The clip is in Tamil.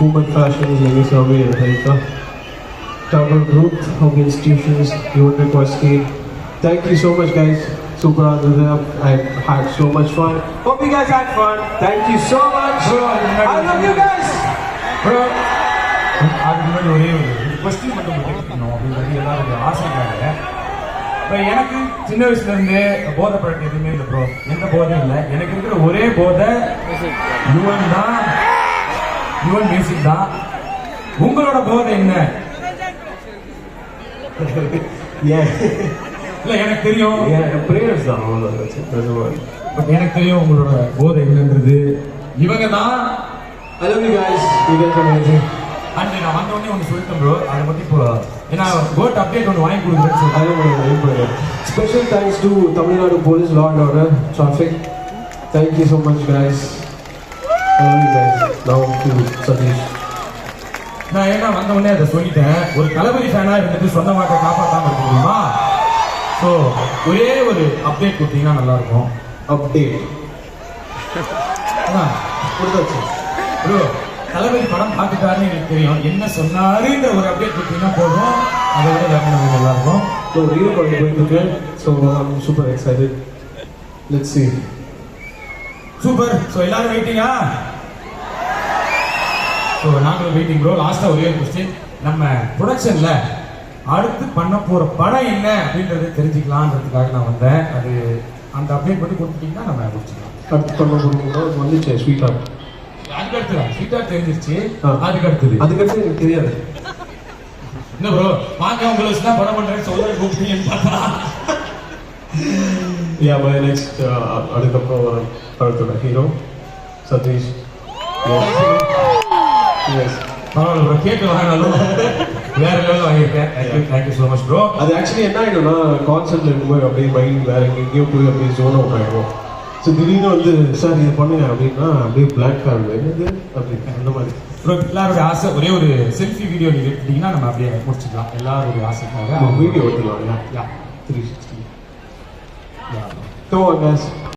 Pumat Fashions, Lemi Survey, Helka, Travel Group, Home Institutions, Human Records Team. Thank you so much, guys. Super Aditya. I had so much fun. Hope you guys had fun. Thank you so much. Bro, I love you guys. Bro, அதுக்கு முன்னாடி ஒரே ஒரு கொஸ்டின் மட்டும் கேட்கணும் அப்படின்றது எல்லாருடைய ஆசைக்காக. இப்போ எனக்கு சின்ன வயசுலேருந்து போதை பழக்கம் எதுவுமே இல்லை ப்ரோ, எந்த போதையும் இல்லை. எனக்கு இருக்கிற ஒரே போதை யுவன் தான், யுவன் மியூசிக் தான். உங்களோட போதை என்ன? இல்லை எனக்கு தெரியும், prayers தான். பட் எனக்கு தெரியும் உங்களோட போதை என்னன்றது இவங்க தான். I love you guys. You guys are amazing. And நான் வந்த உடனே ஒன்று சொல்லிட்டேன் ப்ரோ, அதை பற்றி இப்போ ஏன்னா கோட் அப்டேட் ஒன்று வாங்கி கொடுக்குறேன்னு I know. Special thanks to Tamil Nadu Police Law and Order Traffic. Thank you so much, guys. I love you guys. Now to Satish. நான் ஏன்னா வந்த உடனே அதை சொல்லிட்டேன். ஒரு தளபதி ஃபேனாக இருந்துட்டு சொன்ன வாட்டை காப்பாற்றாமல் இருக்க முடியுமா? ஸோ ஒரே ஒரு அப்டேட் கொடுத்தீங்கன்னா நல்லாயிருக்கும். Update. கொடுத்தாச்சு ப்ரோ. தளபதி படம் பார்த்துட்டாருன்னு எனக்கு தெரியும், என்ன சொன்னாருன்ற ஒரு அப்டேட் கொடுத்தீங்கன்னா போதும், அதை விட வேறு நல்லா இருக்கும். So real going to get, so I'm super excited. Let's see. Super. So எல்லாரும் வெயிட்டிங்கா? ஸோ நாங்களும் வெயிட்டிங் ப்ரோ. லாஸ்ட்டாக ஒரே ஒரு கொஸ்டின், நம்ம ப்ரொடக்ஷனில் அடுத்து பண்ண போகிற படம் என்ன அப்படின்றது தெரிஞ்சுக்கலான்றதுக்காக நான் வந்தேன். அது அந்த அப்டேட் மட்டும் கொடுத்துட்டீங்கன்னா நம்ம முடிச்சுக்கலாம். கட் பண்ண போகிறோம் வந்துச்சு ஸ்வீட் ஆர்ட். அதுக்கு அடுத்து ஸ்வீட் ஆர்ட் தெரிஞ்சிருச்சு. அதுக்கு அடுத்தது எனக்கு தெரியாது. என்ன ப்ரோ வாங்க உங்களை வச்சு தான் படம் பண்ணுறேன்னு சொல்ல கூப்பிட்டீங்கன்னு பார்த்தா. Yeah, my next அதுக்கப்புறம் படத்தோட ஹீரோ சதீஷ். Yes. பரவாயில்ல ப்ரோ, கேட்டு வாங்கினாலும் வேற லெவலில் வாங்கியிருக்கேன். Thank you so much bro. அது ஆக்சுவலி என்ன ஆகிடும்னா கான்செர்ட்ல இருக்கும்போது அப்படியே மைண்ட் வேற எங்கேயோ போய் அப்படியே ஜோன் அவுட் ஆகிடும். ஸோ திடீர்னு வந்து சார் இதை பண்ணுங்க அப்படின்னா அப்படியே பிளாக் ஆகுது என்னது அப்படி அந்த மாதிரி. ப்ரோ எல்லாருடைய ஆசை ஒரே ஒரு செல்ஃபி வீடியோ நீங்கள் எடுத்துட்டீங்கன்னா நம்ம அப்படியே முடிச்சுக்கலாம். எல்லாருடைய ஆசைக்காக வீடியோ எடுத்துக்கலாம். 360. Come on, guys.